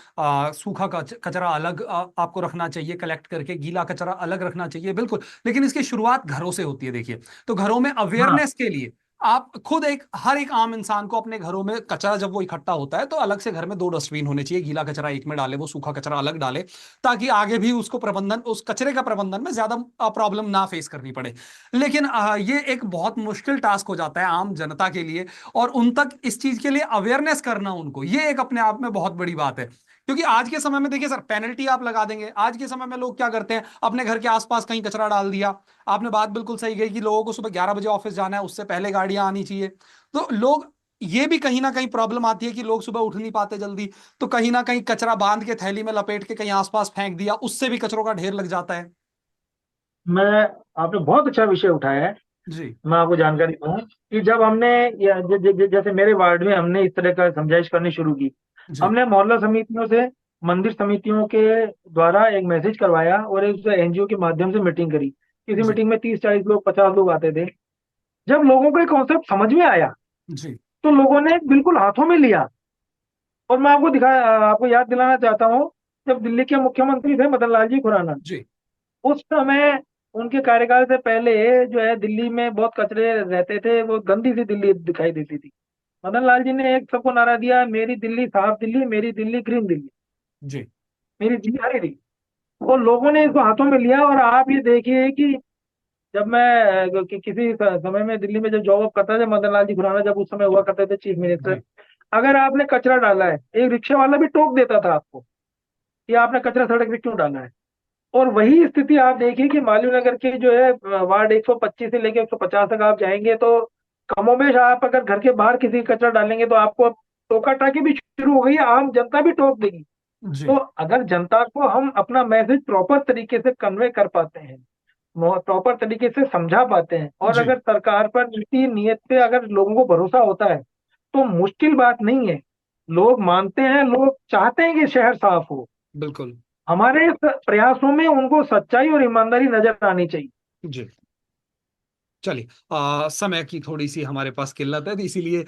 Speaker 1: सूखा कचरा अलग आपको रखना चाहिए, कलेक्ट करके गीला कचरा अलग रखना चाहिए, बिल्कुल। लेकिन इसकी शुरुआत घरों से होती है, देखिए। तो घरों में
Speaker 2: हाँ,
Speaker 1: अवेयरनेस के लिए आप खुद हर एक आम इंसान को अपने घरों में कचरा जब वो इकट्ठा होता है तो अलग से घर में दो डस्टबिन होने चाहिए, गीला कचरा एक में डाले, वो सूखा कचरा अलग डाले, ताकि आगे भी उसको प्रबंधन, उस कचरे का प्रबंधन में ज्यादा प्रॉब्लम ना फेस करनी पड़े। लेकिन ये एक बहुत मुश्किल टास्क हो जाता है आम जनता के लिए, और उन तक इस चीज के लिए अवेयरनेस करना, उनको, ये एक अपने आप में बहुत बड़ी बात है। क्योंकि आज के समय में देखिए सर, पेनल्टी आप लगा देंगे, आज के समय में लोग क्या करते हैं, अपने घर के आसपास कहीं कचरा डाल दिया। आपने बात बिल्कुल सही कही कि लोगों को सुबह 11 बजे ऑफिस जाना है, उससे पहले गाड़ियां आनी चाहिए। तो लोग, ये भी कहीं ना कहीं प्रॉब्लम आती है कि लोग सुबह उठ नहीं पाते जल्दी, तो कहीं ना कहीं कचरा बांध के थैली में लपेट के कहीं आसपास फेंक दिया, उससे भी कचरों का ढेर लग जाता है।
Speaker 2: मैं आपने बहुत अच्छा विषय उठाया है।
Speaker 1: जी
Speaker 2: मैं आपको जानकारी दूं कि जब हमने जैसे मेरे वार्ड में हमने इस तरह का समझाइश करनी शुरू की।
Speaker 1: जी
Speaker 2: हमने मोहल्ला समितियों से, मंदिर समितियों के द्वारा एक मैसेज करवाया, और एक एनजीओ के माध्यम से मीटिंग करी। किसी
Speaker 1: जी
Speaker 2: मीटिंग में 30 40 लोग, 50 लोग आते थे। जब लोगों को ये कॉन्सेप्ट समझ में आया,
Speaker 1: जी
Speaker 2: तो लोगों ने बिल्कुल हाथों में लिया। और मैं आपको याद दिलाना चाहता हूँ, जब दिल्ली के मुख्यमंत्री थे मदन लाल जी खुराना,
Speaker 1: जी
Speaker 2: उस समय उनके कार्यकाल से पहले जो है दिल्ली में बहुत कचरे रहते थे, वो गंदी सी दिल्ली दिखाई देती थी। मदन लाल जी ने एक सबको नारा दिया, मेरी दिल्ली साफ दिल्ली, मेरी दिल्ली ग्रीन दिल्ली,
Speaker 1: जी
Speaker 2: मेरी दिल्ली हरी दिल्ली। और लोगों ने इसको हाथों में लिया। और आप ये देखिए कि जब मैं किसी समय में दिल्ली में जब जॉब करता था, मदन लाल जी खुराना जब उस समय हुआ करते थे चीफ मिनिस्टर,
Speaker 1: जी
Speaker 2: अगर आपने कचरा डाला है, एक रिक्शा वाला भी टोक देता था आपको कि आपने कचरा सड़क पे क्यों डाला है। और वही स्थिति आप देखिए कि मालवीय नगर के जो है वार्ड 125 से लेके 150 तक आप जाएंगे, तो कमोबेश आप अगर घर के बाहर किसी कचरा डालेंगे तो आपको टोका टाकी भी शुरू हो गई है, आम जनता भी टोक देगी।
Speaker 1: जी
Speaker 2: तो अगर जनता को हम अपना मैसेज प्रॉपर तरीके से कन्वे कर पाते हैं, प्रॉपर तरीके से समझा पाते हैं, और
Speaker 1: जी
Speaker 2: अगर सरकार पर नीति नियत पे अगर लोगों को भरोसा होता है, तो मुश्किल बात नहीं है। लोग मानते हैं, लोग चाहते हैं कि शहर साफ हो।
Speaker 1: बिल्कुल।
Speaker 2: हमारे इस प्रयासों में उनको सच्चाई और ईमानदारी नजर आनी चाहिए।
Speaker 1: जी चलिए, समय की थोड़ी सी हमारे पास किल्लत है, तो इसीलिए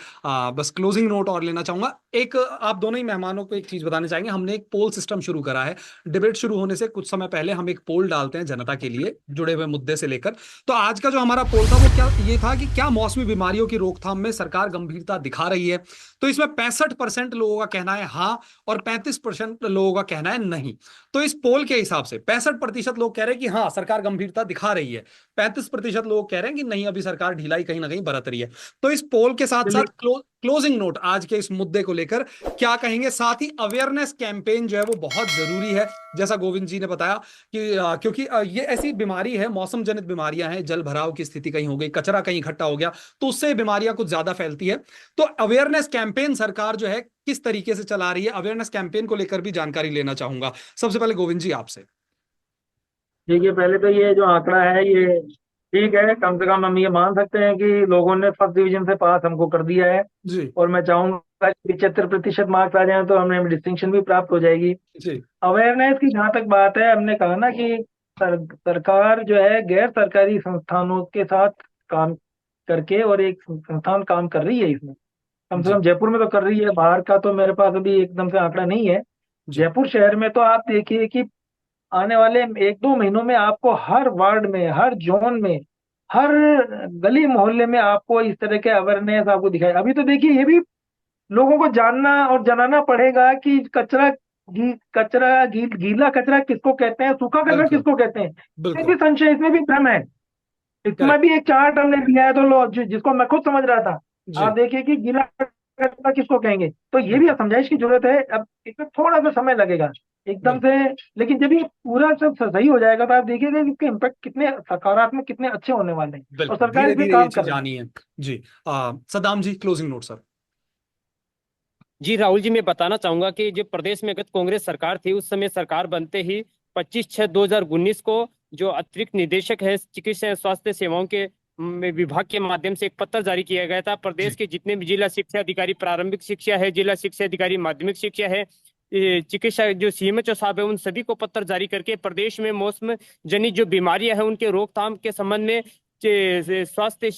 Speaker 1: बस क्लोजिंग नोट और लेना चाहूंगा। एक, आप दोनों ही मेहमानों को एक चीज बताना चाहेंगे, हमने एक पोल सिस्टम शुरू करा है। डिबेट शुरू होने से कुछ समय पहले हम एक पोल डालते हैं जनता के लिए, जुड़े हुए मुद्दे से लेकर। तो आज का जो हमारा पोल था वो क्या ये था कि क्या मौसमी बीमारियों की रोकथाम में सरकार गंभीरता दिखा रही है। तो इसमें 65% लोगों का कहना है हाँ, और 35% लोगों का कहना है नहीं। तो इस पोल के हिसाब से 65% लोग कह रहे हैं कि हाँ सरकार गंभीरता दिखा रही है, 35% लोग कह रहे हैं कि नहीं, अभी सरकार ढिलाई कहीं ना कहीं बरत रही है। तो इस पोल के साथ साथ
Speaker 2: चलिए,
Speaker 1: क्लोजिंग नोट आज के इस मुद्दे को लेकर क्या कहेंगे। साथ ही अवेयरनेस कैंपेन जो है वो बहुत जरूरी है, जैसा गोविंद जी ने बताया कि क्योंकि ये ऐसी बीमारी है, मौसम जनित बीमारियां हैं, जल भराव की स्थिति कहीं हो गई, कचरा कहीं इकट्ठा हो गया, तो उससे बीमारियां कुछ ज्यादा फैलती है। तो अवेयरनेस कैंपेन सरकार जो है किस तरीके से चला रही है, अवेयरनेस कैंपेन को लेकर भी जानकारी लेना चाहूंगा। सबसे पहले गोविंद जी आपसे।
Speaker 2: ठीक है। पहले तो ये जो आंकड़ा है, ये ठीक है, कम से कम हम ये मान सकते हैं कि लोगों ने फर्स्ट डिवीजन से पास हमको कर दिया है।
Speaker 1: जी
Speaker 2: और मैं चाहूंगा कि 75% मार्क्स आ जाए तो हमें डिस्टिंक्शन भी प्राप्त हो जाएगी।
Speaker 1: जी
Speaker 2: अवेयरनेस की जहाँ तक बात है, हमने कहा ना कि सरकार जो है गैर सरकारी संस्थानों के साथ काम करके, और एक संस्थान काम कर रही है इसमें, कम से
Speaker 1: जी
Speaker 2: कम जयपुर में तो कर रही है। बाहर का तो मेरे पास अभी एकदम से आंकड़ा नहीं है।
Speaker 1: जी
Speaker 2: जयपुर शहर में तो आप देखिए कि आने वाले 1 2 महीनों में आपको हर वार्ड में, हर जोन में, हर गली मोहल्ले में आपको इस तरह के अवेयरनेस आपको दिखाई। अभी तो देखिए ये भी लोगों को जानना और जनाना पड़ेगा कि गीला कचरा किसको कहते हैं, सूखा कचरा
Speaker 1: बिल्कुल
Speaker 2: किसको कहते हैं। इसमें भी
Speaker 1: बिल्कुल।
Speaker 2: संशय, इसमें भी भ्रम है। इसमें
Speaker 1: करेक्ट।
Speaker 2: भी एक चार्ट हमने दिया है, तो लो जिसको मैं खुद समझ रहा था।
Speaker 1: जी
Speaker 2: आप देखिए कि गीला कार्यकर्ता किसको कहेंगे, तो ये भी समझाइश की जरूरत है। अब इसमें थोड़ा सा समय लगेगा एकदम से, लेकिन जब ये पूरा सब सही हो जाएगा तो आप देखिएगा कि इसके इम्पैक्ट कितने सकारात्मक, कितने अच्छे होने वाले हैं, और
Speaker 1: बिल्कुल,
Speaker 2: सरकार
Speaker 1: धीरे
Speaker 2: इस पे
Speaker 1: धीरे ये
Speaker 2: काम कर
Speaker 1: चीज
Speaker 2: रही है।
Speaker 1: आनी है। जी, सद्दाम जी, क्लोजिंग नोट सर।
Speaker 4: जी राहुल जी, मैं बताना चाहूंगा कि जब प्रदेश में गत कांग्रेस सरकार थी, उस समय सरकार बनते ही 25/6/2019 को जो अतिरिक्त निदेशक है चिकित्सा एवं स्वास्थ्य सेवाओं के विभाग के माध्यम से एक पत्र जारी किया गया था। प्रदेश
Speaker 1: जी
Speaker 4: के जितने भी जिला शिक्षा अधिकारी प्रारंभिक शिक्षा है, जिला शिक्षा अधिकारी माध्यमिक शिक्षा है, ये चिकित्सा जो सीएमएचओ साहब है, उन सभी को पत्र जारी करके प्रदेश में मौसम जनित जो बीमारियां हैं उनके रोकथाम के संबंध में स्वास्थ्य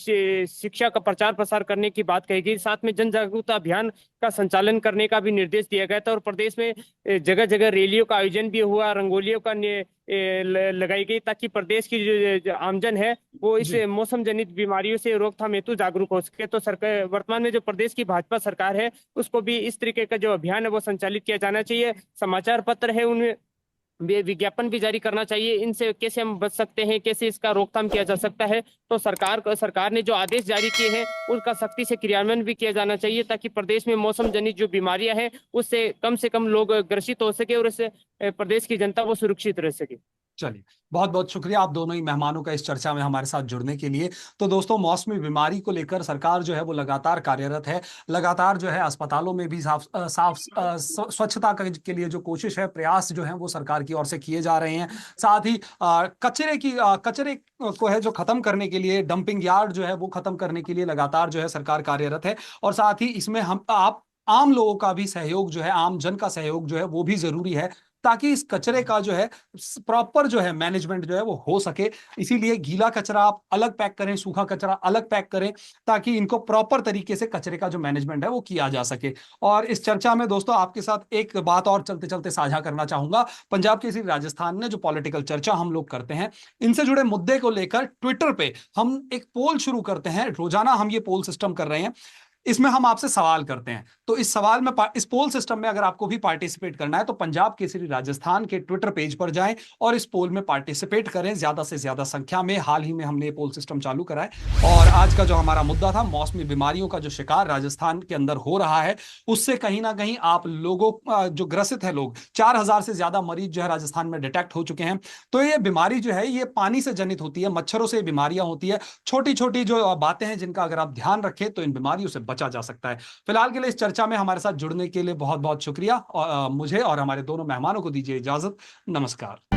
Speaker 4: शिक्षा का प्रचार प्रसार करने की बात कही गई। साथ में जन जागरूकता अभियान का संचालन करने का भी निर्देश दिया गया था, और प्रदेश में जगह जगह रैलियों का आयोजन भी हुआ, रंगोलियों का लगाई गई, ताकि प्रदेश की जो आमजन है वो इस
Speaker 1: जी
Speaker 4: मौसम जनित बीमारियों से रोकथाम हेतु जागरूक हो सके। तो सरकार वर्तमान में जो प्रदेश की भाजपा सरकार है उसको भी इस तरीके का जो अभियान है वो संचालित किया जाना चाहिए। समाचार पत्र है उनमें विज्ञापन भी जारी करना चाहिए, इनसे कैसे हम बच सकते हैं, कैसे इसका रोकथाम किया जा सकता है। तो सरकार ने जो आदेश जारी किए हैं उनका सख्ती से क्रियान्वयन भी किया जाना चाहिए, ताकि प्रदेश में मौसम जनित जो बीमारियां हैं उससे कम लोग ग्रसित हो सके और इससे प्रदेश की जनता वो सुरक्षित रह सके।
Speaker 1: चलिए, बहुत बहुत शुक्रिया आप दोनों ही मेहमानों का इस चर्चा में हमारे साथ जुड़ने के लिए। तो दोस्तों, मौसमी बीमारी को लेकर सरकार जो है वो लगातार कार्यरत है। लगातार जो है अस्पतालों में भी स्वच्छता के लिए जो कोशिश है, प्रयास जो है वो सरकार की ओर से किए जा रहे हैं। साथ ही कचरे को है जो खत्म करने के लिए, डंपिंग यार्ड जो है वो खत्म करने के लिए लगातार जो है सरकार कार्यरत है। और साथ ही इसमें हम आप आम लोगों का भी सहयोग जो है, आम जन का सहयोग जो है वो भी जरूरी है, ताकि इस कचरे का जो है प्रॉपर जो है मैनेजमेंट जो है वो हो सके। इसीलिए गीला कचरा आप अलग पैक करें, सूखा कचरा अलग पैक करें, ताकि इनको प्रॉपर तरीके से कचरे का जो मैनेजमेंट है वो किया जा सके। और इस चर्चा में दोस्तों आपके साथ एक बात और चलते चलते साझा करना चाहूंगा। पंजाब केसरी राजस्थान ने जो पॉलिटिकल चर्चा हम लोग करते हैं, इनसे जुड़े मुद्दे को लेकर ट्विटर पे हम एक पोल शुरू करते हैं। रोजाना हम ये पोल सिस्टम कर रहे हैं, इसमें हम आपसे सवाल करते हैं। तो इस सवाल में, इस पोल सिस्टम में अगर आपको भी पार्टिसिपेट करना है तो पंजाब केसरी राजस्थान के ट्विटर पेज पर जाएं और इस पोल में पार्टिसिपेट करें ज्यादा से ज्यादा संख्या में। हाल ही में हमने ये पोल सिस्टम चालू करा है, और आज का जो हमारा मुद्दा था, मौसमी बीमारियों का जो शिकार राजस्थान के अंदर हो रहा है, उससे कहीं ना कहीं आप लोगों जो ग्रसित है लोग, 4,000 से ज्यादा मरीज जो है राजस्थान में डिटेक्ट हो चुके हैं। तो ये बीमारी जो है ये पानी से जनित होती है, मच्छरों से बीमारियां होती है। छोटी छोटी जो बातें हैं जिनका अगर आप ध्यान रखें तो इन बीमारियों से बचा जा सकता है। फिलहाल के लिए इस चर्चा में हमारे साथ जुड़ने के लिए बहुत बहुत शुक्रिया, और मुझे और हमारे दोनों मेहमानों को दीजिए इजाजत। नमस्कार।